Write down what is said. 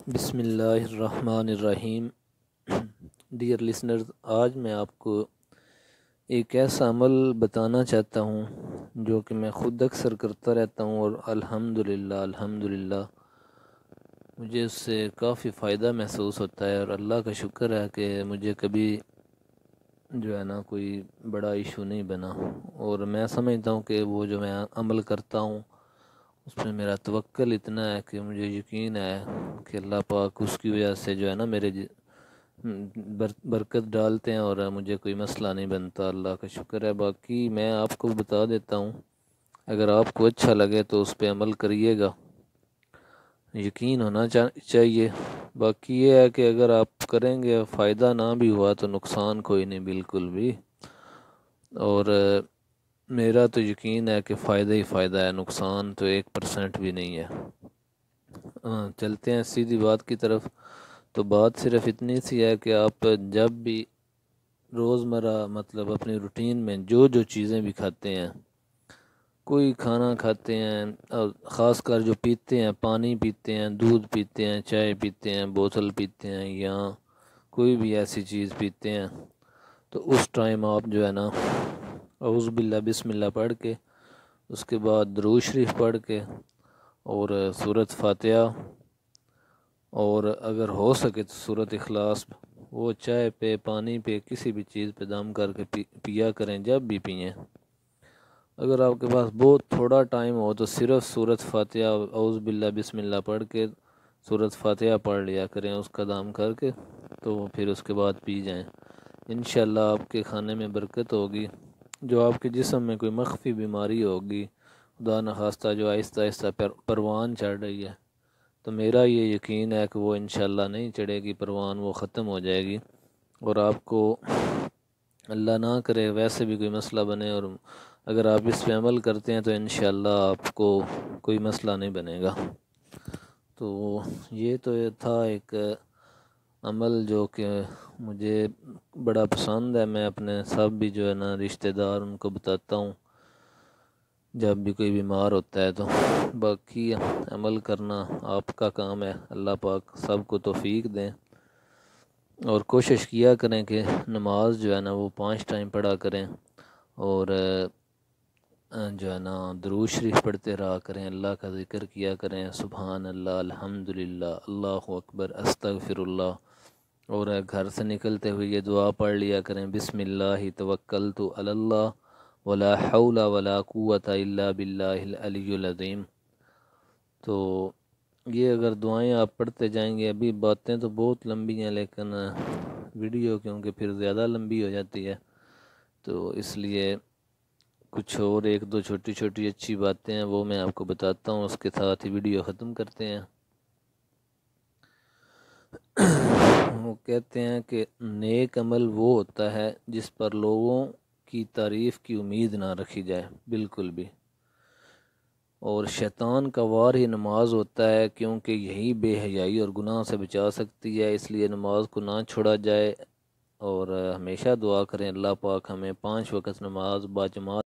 بسم اللہ الرحمن الرحیم۔ ڈیئر لسنرز، آج میں آپ کو ایک ایسا عمل بتانا چاہتا ہوں جو کہ میں خود اکثر کرتا رہتا ہوں، اور الحمدللہ مجھے اس سے کافی فائدہ محسوس ہوتا ہے، اور اللہ کا شکر ہے کہ مجھے کبھی جو ہے نا کوئی بڑا ایشو نہیں بنا، اور میں سمجھتا ہوں کہ وہ جو میں عمل کرتا ہوں اس میں میرا توکل اتنا ہے کہ مجھے یقین ہے کہ اللہ پاک اس کی وجہ سے جو ہے نا میرے برکت ڈالتے ہیں اور مجھے کوئی مسئلہ نہیں بنتا۔ اللہ کا شکر ہے۔ باقی میں آپ کو بتا دیتا ہوں، اگر آپ کو اچھا لگے تو اس پہ عمل کریے گا، یقین ہونا چاہیے۔ باقی یہ ہے کہ اگر آپ کریں گے فائدہ نہ بھی ہوا تو نقصان کوئی نہیں بالکل بھی، اور میرا تو یقین ہے کہ فائدہ ہی فائدہ ہے، نقصان تو 1% بھی نہیں ہے۔ چلتے ہیں سیدھی بات کی طرف۔ تو بات صرف اتنی سی ہے کہ آپ جب بھی روزمرہ مطلب اپنی روٹین میں جو چیزیں بھی کھاتے ہیں، کوئی کھانا کھاتے ہیں، اور خاص کر جو پیتے ہیں، پانی پیتے ہیں، دودھ پیتے ہیں، چائے پیتے ہیں، بوتل پیتے ہیں، یا کوئی بھی ایسی چیز پیتے ہیں، تو اس ٹائم آپ جو ہے نا اعوذ باللہ بسم اللہ پڑھ کے، اس کے بعد درود شریف پڑھ کے، اور سورۃ فاتحہ، اور اگر ہو سکے تو سورۃ اخلاص، وہ چائے پہ، پانی پہ، کسی بھی چیز پہ دم کر کے پیا کریں جب بھی پئیں۔ اگر آپ کے پاس بہت تھوڑا ٹائم ہو تو صرف سورۃ فاتحہ اعوذ باللہ بسم اللہ پڑھ کے سورۃ فاتحہ پڑھ لیا کریں اس کا دم کر کے، تو پھر اس کے بعد پی جائیں۔ انشاءاللہ آپ کے کھانے میں برکت ہوگی۔ جو آپ کے جسم میں کوئی مخفی بیماری ہوگی، خدا نخواستہ جو آہستہ آہستہ پروان چڑھ رہی ہے، تو میرا یہ یقین ہے کہ وہ انشاءاللہ نہیں چڑھے گی پروان، وہ ختم ہو جائے گی، اور آپ کو اللہ نہ کرے ویسے بھی کوئی مسئلہ بنے، اور اگر آپ اس پہ عمل کرتے ہیں تو انشاءاللہ آپ کو کوئی مسئلہ نہیں بنے گا۔ تو یہ تو تھا ایک عمل جو کہ مجھے بڑا پسند ہے، میں اپنے سب بھی جو ہے نا رشتہ دار ان کو بتاتا ہوں جب بھی کوئی بیمار ہوتا ہے تو۔ باقی عمل کرنا آپ کا کام ہے، اللہ پاک سب کو توفیق دیں، اور کوشش کیا کریں کہ نماز جو ہے نا وہ 5 ٹائم پڑھا کریں، اور جو ہے نا درود شریف پڑھتے رہا کریں، اللہ کا ذکر کیا کریں، سبحان اللہ، الحمدللہ، اللہ اکبر، استغفر اللہ، اور گھر سے نکلتے ہوئے یہ دعا پڑھ لیا کریں، بسم اللہ توکلت علی اللہ ولا حول ولا قوت الا باللہ العلی العظیم۔ تو یہ اگر دعائیں آپ پڑھتے جائیں گے، ابھی باتیں تو بہت لمبی ہیں لیکن ویڈیو کیونکہ پھر زیادہ لمبی ہو جاتی ہے، تو اس لیے کچھ اور ایک دو چھوٹی چھوٹی اچھی باتیں ہیں وہ میں آپ کو بتاتا ہوں، اس کے ساتھ ہی ویڈیو ختم کرتے ہیں۔ وہ کہتے ہیں کہ نیک عمل وہ ہوتا ہے جس پر لوگوں کی تعریف کی امید نہ رکھی جائے، بالکل بھی، اور شیطان کا وار ہی نماز ہوتا ہے، کیونکہ یہی بے حیائی اور گناہ سے بچا سکتی ہے، اس لیے نماز کو نہ چھوڑا جائے، اور ہمیشہ دعا کریں اللہ پاک ہمیں 5 وقت نماز باجماعت